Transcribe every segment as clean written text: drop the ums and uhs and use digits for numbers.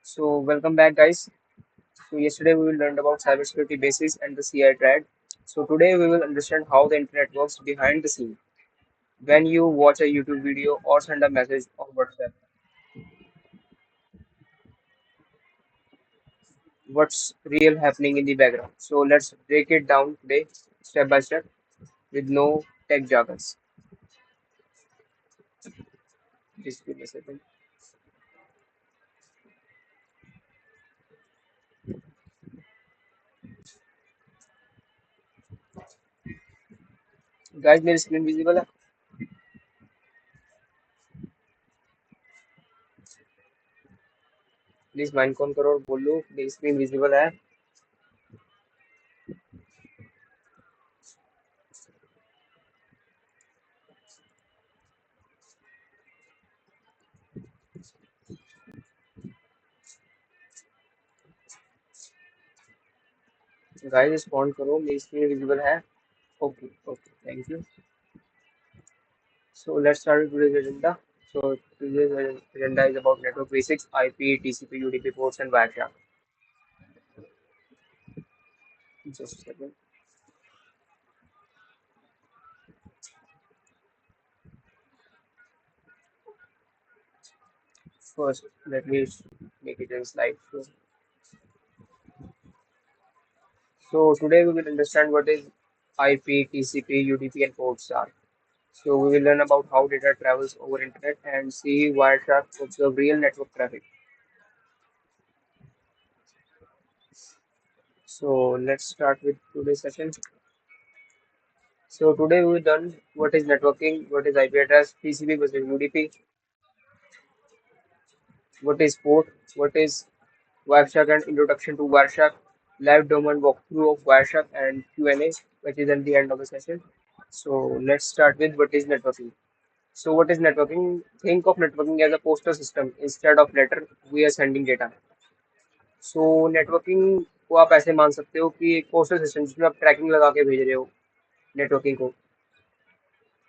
So welcome back, guys. So yesterday we learned about cybersecurity basics and the CI triad. So today we will understand how the internet works behind the scene. When you watch a YouTube video or send a message on WhatsApp, what's real happening in the background? So let's break it down today, step by step, with no tech jargons. Just give me a second. Guys, मेरी screen visible है? Please mic on करो और बोलो मेरी screen visible है. Guys, respond करो मेरी screen visible है. Okay, okay, thank you. So let's start with today's agenda. So today's agenda is about network basics, IP, TCP, UDP ports, and Wireshark. Just a second. First, let me make it in slide show. So today we will understand what is IP, TCP, UDP, and ports are. So we will learn about how data travels over internet and see Wireshark to observe real network traffic. So let's start with today's session. So today we will learn what is networking, what is IP address, TCP versus UDP, what is port, what is Wireshark and introduction to Wireshark, live domain walkthrough of Wireshark and Q&A, which is at the end of the session. So let's start with what is networking. So what is networking? Think of networking as a postal system. Instead of letter, we are sending data. So networking को आप ऐसे मान सकते हो कि एक postal system जिसमें आप ट्रैकिंग लगा के भेज रहे हो नेटवर्किंग को.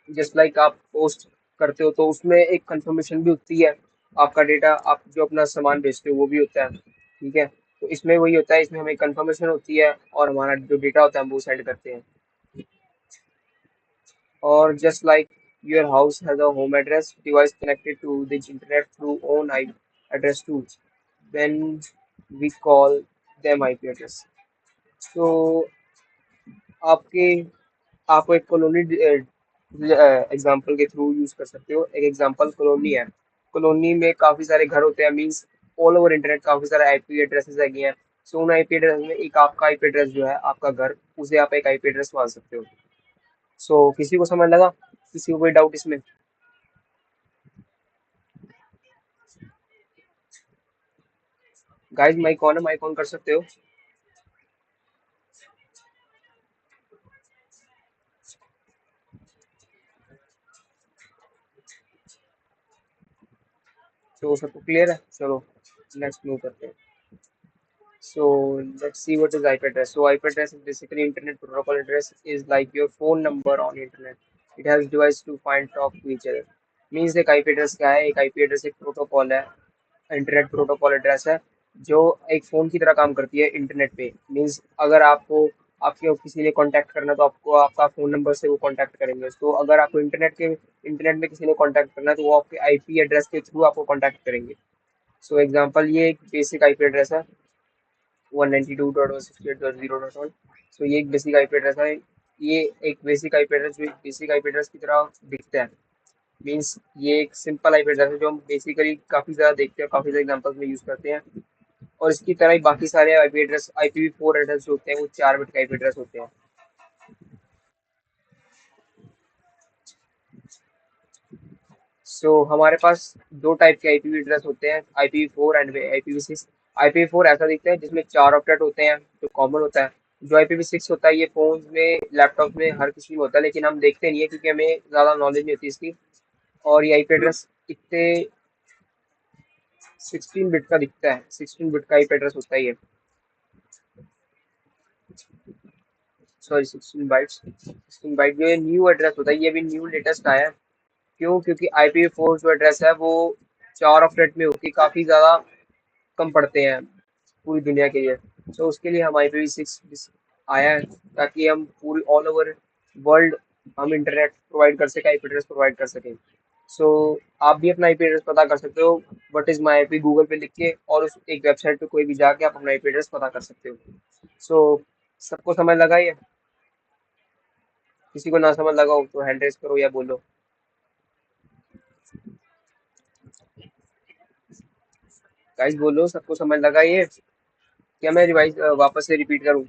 जस्ट लाइक आप पोस्ट करते हो तो उसमें एक कंफर्मेशन भी होती है. आपका डेटा आप जो अपना सामान बेचते हो वो भी होता है. ठीक है. तो इसमें वही होता है, इसमें हमें कंफर्मेशन होती है और हमारा जो डेटा होता है हम वो सेंड करते हैं. और just like your house has a home address device connected to the internet through own IP address too. Then we call them IP address. So आपके आप एक कॉलोनी एग्जांपल के थ्रू यूज कर सकते हो. एक एग्जांपल कॉलोनी है. Colony में काफी सारे घर होते हैं, मींस ऑल ओवर इंटरनेट काफी सारे आईपी एड्रेसेस लगे हैं. सो उन आईपी एड्रेस में एक आपका आईपी एड्रेस जो है आपका घर, उसे आप एक आईपी एड्रेस मान सकते हो. सो किसी को समझ लगा? किसी को कोई डाउट इसमें? गाइस माइक ऑन है, माइक ऑन कर सकते हो. तो सबको क्लियर है? चलो नेक्स्ट मूव करते हैं. So let's see what is IP address. So IP address is basically internet protocol address is like your phone number on internet. It has device to find talk to each other. Means एक IP address क्या है? एक IP address एक protocol है, internet protocol address है जो एक phone की तरह काम करती है इंटरनेट पे. मींस अगर आपको आपके किसी ने कांटेक्ट करना है तो आपको आपका फोन नंबर से वो कांटेक्ट करेंगे. तो अगर आपको इंटरनेट में किसी ने कांटेक्ट करना है तो वो आपके आईपी एड्रेस के थ्रू आपको कांटेक्ट करेंगे. सो एग्जांपल ये एक बेसिक आईपी एड्रेस है 192.168.0.1. सो ये एक बेसिक आईपी एड्रेस है. ये एक बेसिक आईपी एड्रेस जो एक बेसिक आईपी एड्रेस की तरह दिखता है. मींस ये एक सिंपल आईपी एड्रेस है जो हम बेसिकली काफी ज्यादा देखते हैं, काफी सारे एग्जांपल्स में यूज करते हैं. और इसकी तरह ही बाकी सारे आईपी एड्रेस IPv4 एड्रेस जो होते हैं वो 4 बिट का आईपी एड्रेस होते हैं. सो हमारे पास दो टाइप के आईपी एड्रेस होते हैं, IPv4 एंड IPv6. IPv4 ऐसा दिखता है जिसमें 4 ऑक्टेट होते हैं जो कॉमन होता है. जो IPv6 होता है ये फोन में, लैपटॉप में, हर किसी में होता है, लेकिन हम देखते नहीं है क्योंकि हमें ज्यादा नॉलेज नहीं होती इसकी. और ये आईपी एड्रेस इतने 16 बिट का दिखता है. 16 बिट का आईपी एड्रेस होता है ये. Sorry 16 bytes. 16 बाइट जो ये न्यू एड्रेस होता है ये भी न्यू लेटेस्ट आया है. क्यों? क्योंकि IPv4 जो एड्रेस है वो 4 ऑक्टेट में होती है, काफी ज्यादा कम पड़ते हैं पूरी दुनिया के लिए। सो उसके लिए हम IPv6 आया है, ताकि हम पूरी ऑल ओवर वर्ल्ड हम इंटरनेट प्रोवाइड कर सकें, आईपी एड्रेस प्रोवाइड कर सकें। सो आप भी अपना आईपी एड्रेस पता कर सकते हो, what is my IP Google पे लिख के, और उस एक वेबसाइट पे कोई भी जाके आप अपना आईपी एड्रेस पता कर सकते हो। सो सबको समझ लगा ये? किसी को ना समझ लगा हो तो हैंड रेस करो या बोलो। गाइस बोलो, सबको समझ लगा ये? क्या मैं रिवाइज वापस से रिपीट करूं?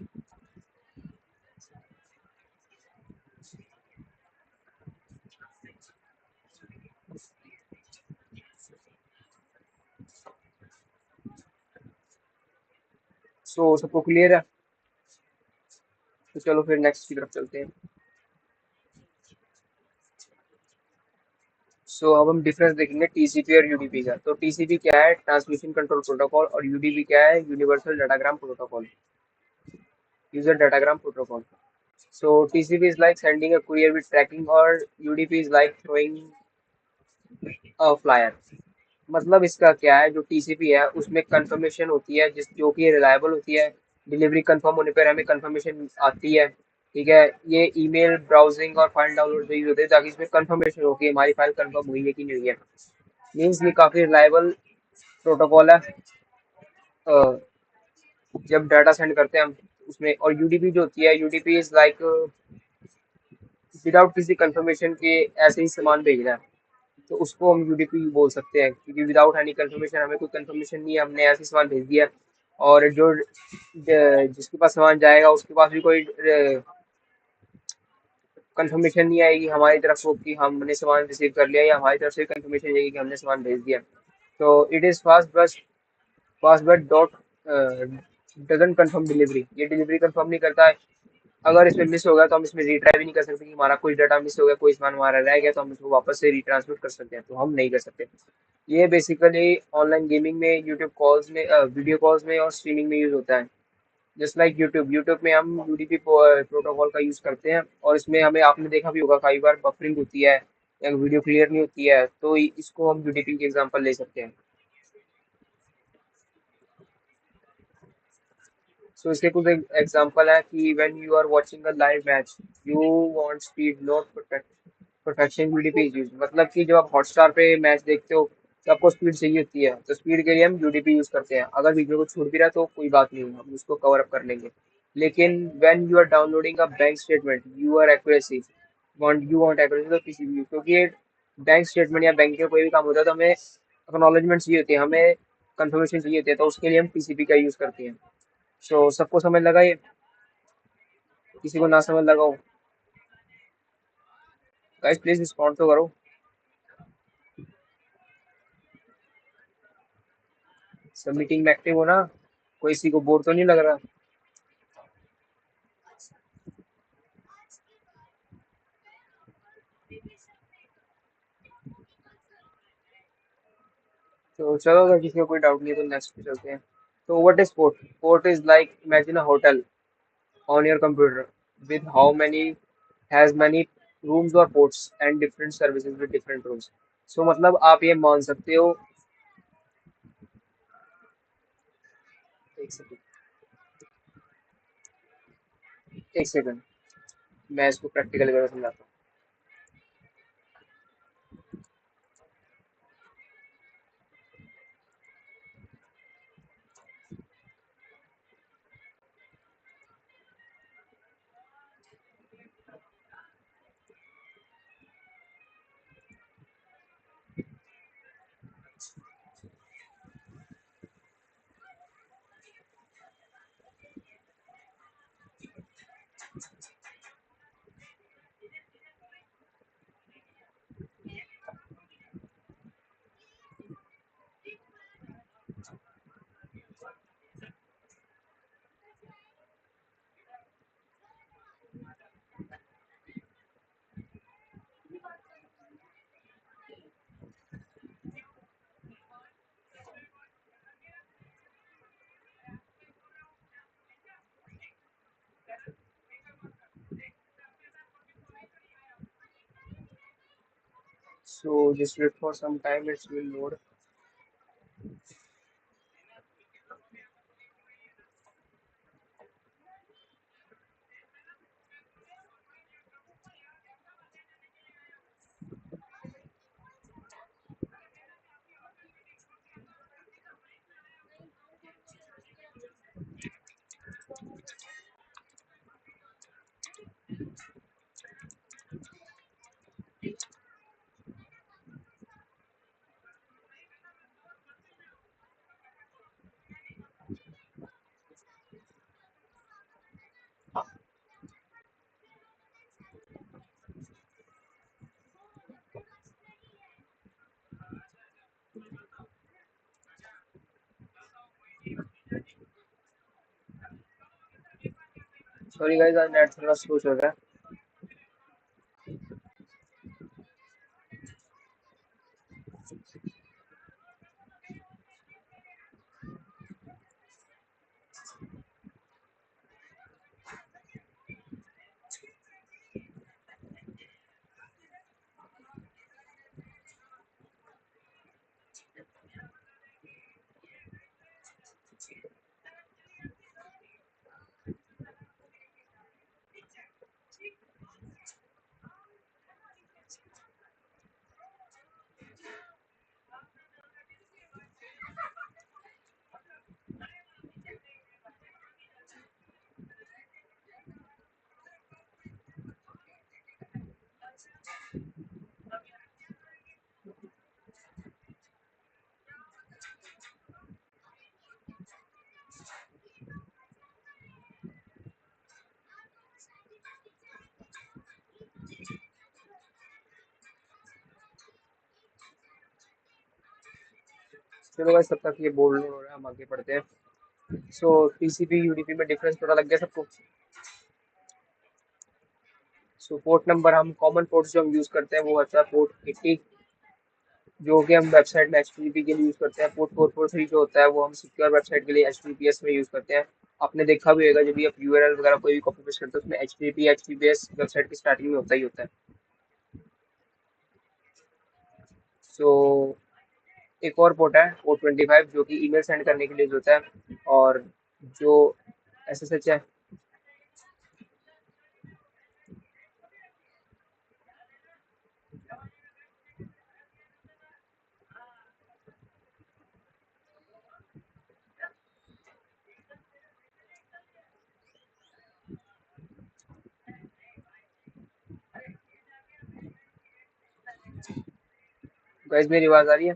सो सबको क्लियर है? तो चलो फिर नेक्स्ट की तरफ चलते हैं। सो अब हम डिफरेंस देखेंगे टीसीपी और यूडीपी का। तो टीसीपी क्या है? Transmission control protocol. और यूडीपी क्या है? Universal datagram protocol, user datagram protocol. So TCP is like sending a courier with tracking, और UDP is like throwing a flyer। मतलब इसका क्या है, जो टीसीपी है उसमें कंफर्मेशन होती है, जिस जो कि रिलायबल होती है। डिलीवरी कंफर्म होने पर हमें कंफर्मेशन आती है। ठीक है, ये ईमेल ब्राउजिंग और फाइल डाउनलोड से यूज होते हैं, ताकि इसमें कंफर्मेशन हो कि हमारी फाइल कंफर्म हुई है कि नहीं हुई है। मीन्स ये काफी रिलायबल प्रोटोकॉल है। अ, जब डाटा सेंड करते हैं हम उसमें। और यूडीपी जो होती है, यूडीपी इज लाइक विदाउट किसी कंफर्मेशन के ऐसे ही सामान भेजना है, तो उसको हम यूडीपी बोल सकते हैं, क्योंकि विदाउट एनी कंफर्मेशन, हमें कोई कंफर्मेशन नहीं है, हमने ऐसे सामान भेज दिया। और जो जिसके पास सामान जाएगा उसके पास भी कोई कंफर्मेशन नहीं आएगी हमारी तरफ को कि हमने सामान रिसीव कर लिया, या हमारी तरफ से कंफर्मेशन आएगी कि हमने सामान भेज दिया। तो it is fast but dot doesn't confirm delivery. ये डिलीवरी कंफर्म नहीं करता है। अगर इसमें मिस हो गया तो हम इसमें रीट्राई भी नहीं कर सकते कि हमारा कोई डाटा मिस हो गया, कोई सामान हमारा रह गया, तो हम इसको वापस से रिट्रांसमिट कर सकते हैं, तो हम नहीं कर सकते। ये बेसिकली ऑनलाइन गेमिंग में, यूट्यूब कॉल्स में, वीडियो कॉल्स में और स्ट्रीमिंग में यूज होता है। जस्ट लाइक यूट्यूब में हम यूडीपी प्रोटोकॉल का यूज करते हैं, और इसमें हमें, आपने देखा भी होगा कई बार बफरिंग होती है या वीडियो क्लियर नहीं होती है, तो इसको हम यूडीपी के एग्जांपल ले सकते हैं। सो इसके कुछ एग्जांपल है कि when you are watching a live match, you want speed not perfection, UDP is use. मतलब कि जब आप हॉटस्टार पे मैच देखते हो तो आपको स्पीड चाहिए होती है, तो स्पीड के लिए हम यूडीपी यूज करते हैं। अगर वीडियो को छूट भी रहा है तो कोई बात नहीं, हम उसको कवर अप कर लेंगे। लेकिन when you are downloading a bank statement, you want accuracy, तो किसी भी, क्योंकि ये बैंक स्टेटमेंट या बैंक के कोई भी काम होता है तो हमें एक्नॉलेजमेंट चाहिए होती है, हमें कंफर्मेशन चाहिए होती है, तो उसके लिए हम टीसीपी का यूज करते हैं। सो सबको समझ लगा ये? किसी को ना समझ लगा हो? गाइस प्लीज रिस्पॉन्ड तो करो। सब मीटिंग में एक्टिव हो ना? कोई किसी को बोर तो नहीं लग रहा? तो चलो, अगर किसी को कोई डाउट नहीं है तो नेक्स्ट पे चलते हैं। तो what is port? Port is like, imagine a hotel on your computer with how many has many rooms or ports and different services with different rooms। So मतलब आप ये मान सकते हो। एक सेकंड, एक सेकंड, मैं इसको प्रैक्टिकल करके समझाता हूँ। So just wait for some time, it will load। Sorry guys, आज नेट थोड़ा स्लो चल रहा है। चलो गाइस, तब तक ये बोर्ड लोड हो रहा है, हम आगे पढ़ते हैं। सो टीसीपी यूडीपी में डिफरेंस पता लग गया सबको। सो पोर्ट नंबर, हम कॉमन पोर्ट्स जो हम यूज करते हैं वो होता है पोर्ट 80, जो कि हम वेबसाइट में एचटीटीपी के लिए यूज करते हैं। पोर्ट 443 जो होता है वो हम सिक्योर वेबसाइट के लिए एचटीटीपीएस में यूज करते हैं। आपने देखा भी होगा, जब भी आप यूआरएल वगैरह कोई भी कॉपी पेस्ट करते हैं उसमें एचटीटीपी एचटीटीपीएस वेबसाइट की स्टार्टिंग में होता ही होता है। सो एक और पोर्ट है पोर्ट 25, जो कि ईमेल सेंड करने के लिए यूज होता है। और जो एसएसएच है, गाइस मेरी आवाज आ रही है?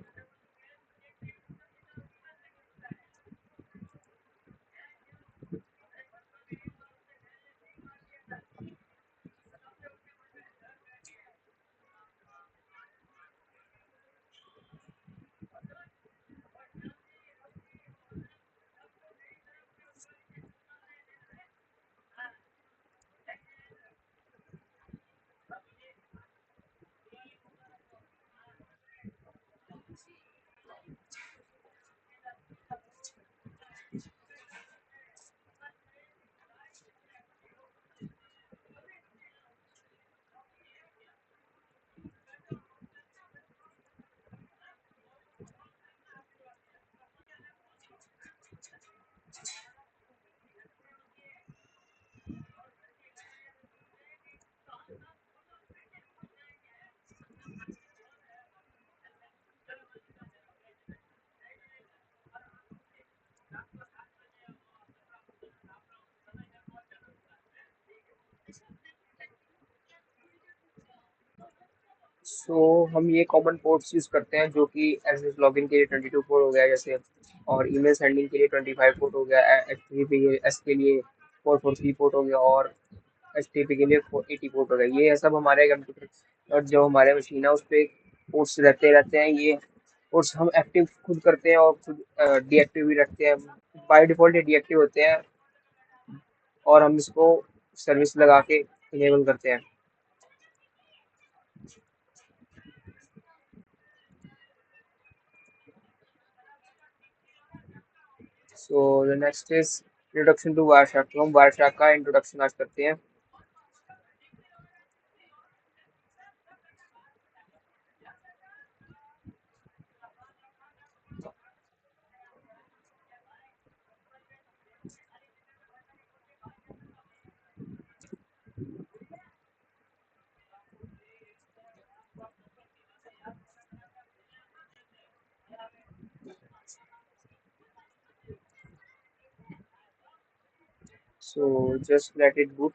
सो हम ये कॉमन पोर्ट्स यूज करते हैं, जो कि एसएस लॉगिन के लिए 22 पोर्ट हो गया जैसे, और ईमेल सेंडिंग के लिए 25 पोर्ट हो गया, एचटीटीपी के एस के लिए 443 पोर्ट हो गया, और एचटीटीपी के लिए 480 पोर्ट हो गया। ये है सब हमारे कंप्यूटर और जो हमारे मशीन है उस पर पोर्ट्स रहते रहते हैं। ये पोर्ट्स हम एक्टिव खुद करते हैं और खुद डीएक्टिव भी रखते हैं। बाय डिफॉल्ट ये डीएक्टिव होते हैं और हम इसको सर्विस लगा के इनेबल करते हैं। So the next is introduction to Wireshark. तो हम वायरशार्क का इंट्रोडक्शन आज करते हैं। So just let it boot.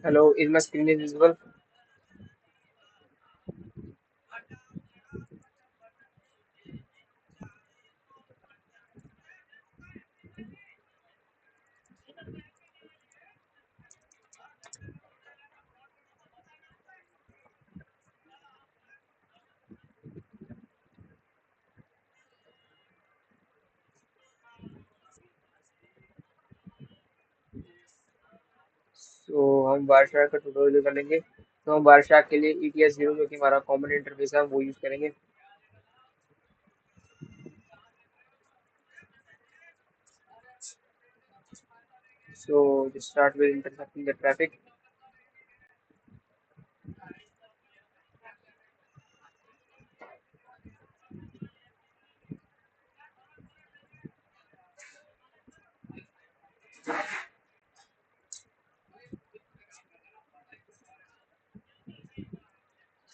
Hello, is my screen is visible? तो हम वारशाक का ट्यूटोरियल करेंगे। तो हम वारशाक के लिए ETS 0 जो कि हमारा कॉमन इंटरफेस है वो यूज करेंगे। So just start with intercepting the traffic.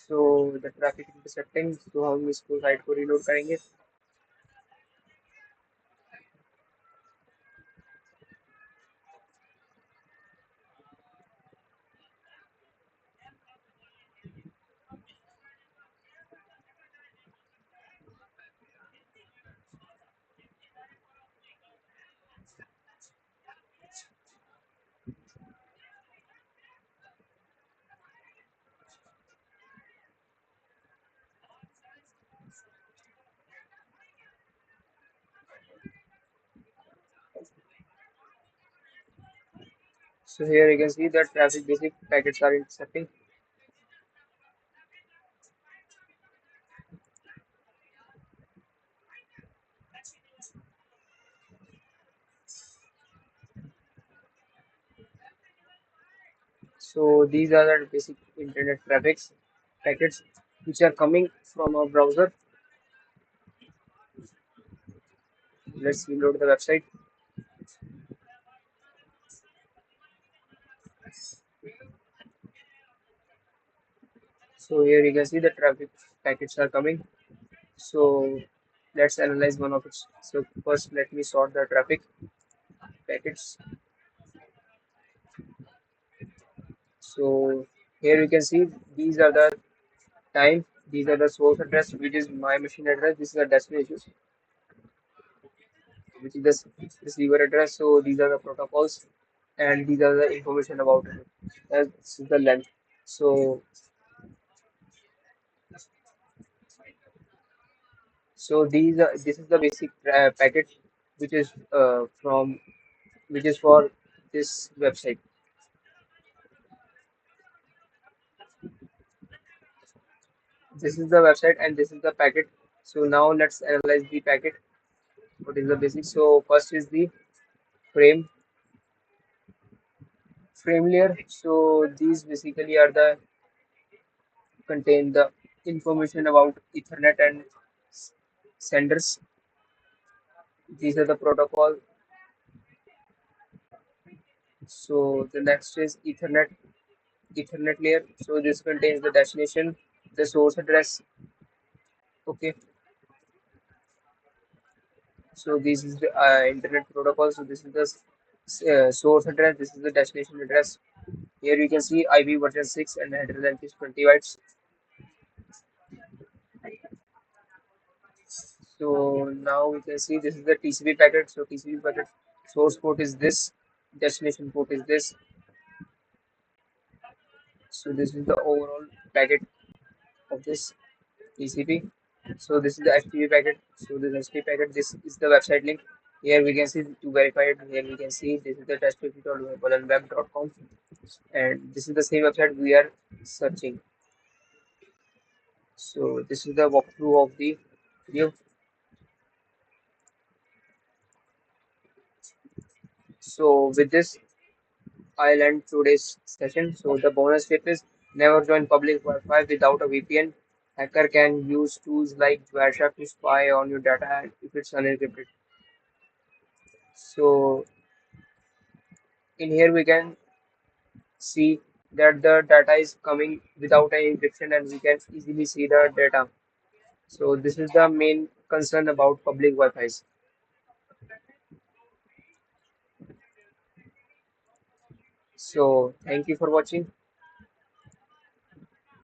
So the traffic intercepting, तो हम इसको साइट को रीलोड करेंगे। So here you can see that traffic basic packets are intercepting. So these are the basic internet traffics packets which are coming from a browser. Let's reload the website. So here you can see the traffic packets are coming. So let's analyze one of it. So first let me sort the traffic packets. So here you can see these are the time, these are the source address, which is my machine address. This is the destination, which is the receiver address. So these are the protocols, and these are the information about it. That's the length. So this is the basic packet, which is from which is for this website. This is the website, and this is the packet. So now let's analyze the packet. What is the basic? So first is the frame frame layer. So these basically are the contain the information about Ethernet and senders. These are the protocol. So the next is Ethernet layer. So this contains the destination, the source address. Okay. So this is the internet protocol. So this is the source address. This is the destination address. Here you can see IP version 6 and header length is 20 bytes. So now we can see this is the TCP packet. So TCP packet source port is this, destination port is this. So this is the overall packet of this TCP. So this is the HTTP packet. So this HTTP packet, this is the website link. Here we can see to verify it. Here we can see this is the testweb.web.com, and this is the same website we are searching. So this is the walkthrough of the video. So with this, I'll end today's session. So the bonus tip is never join public Wi-Fi without a VPN. Hacker can use tools like Wireshark to spy on your data if it's unencrypted. So in here we can see that the data is coming without any encryption and we can easily see the data. So this is the main concern about public Wi-Fi's. So thank you for watching.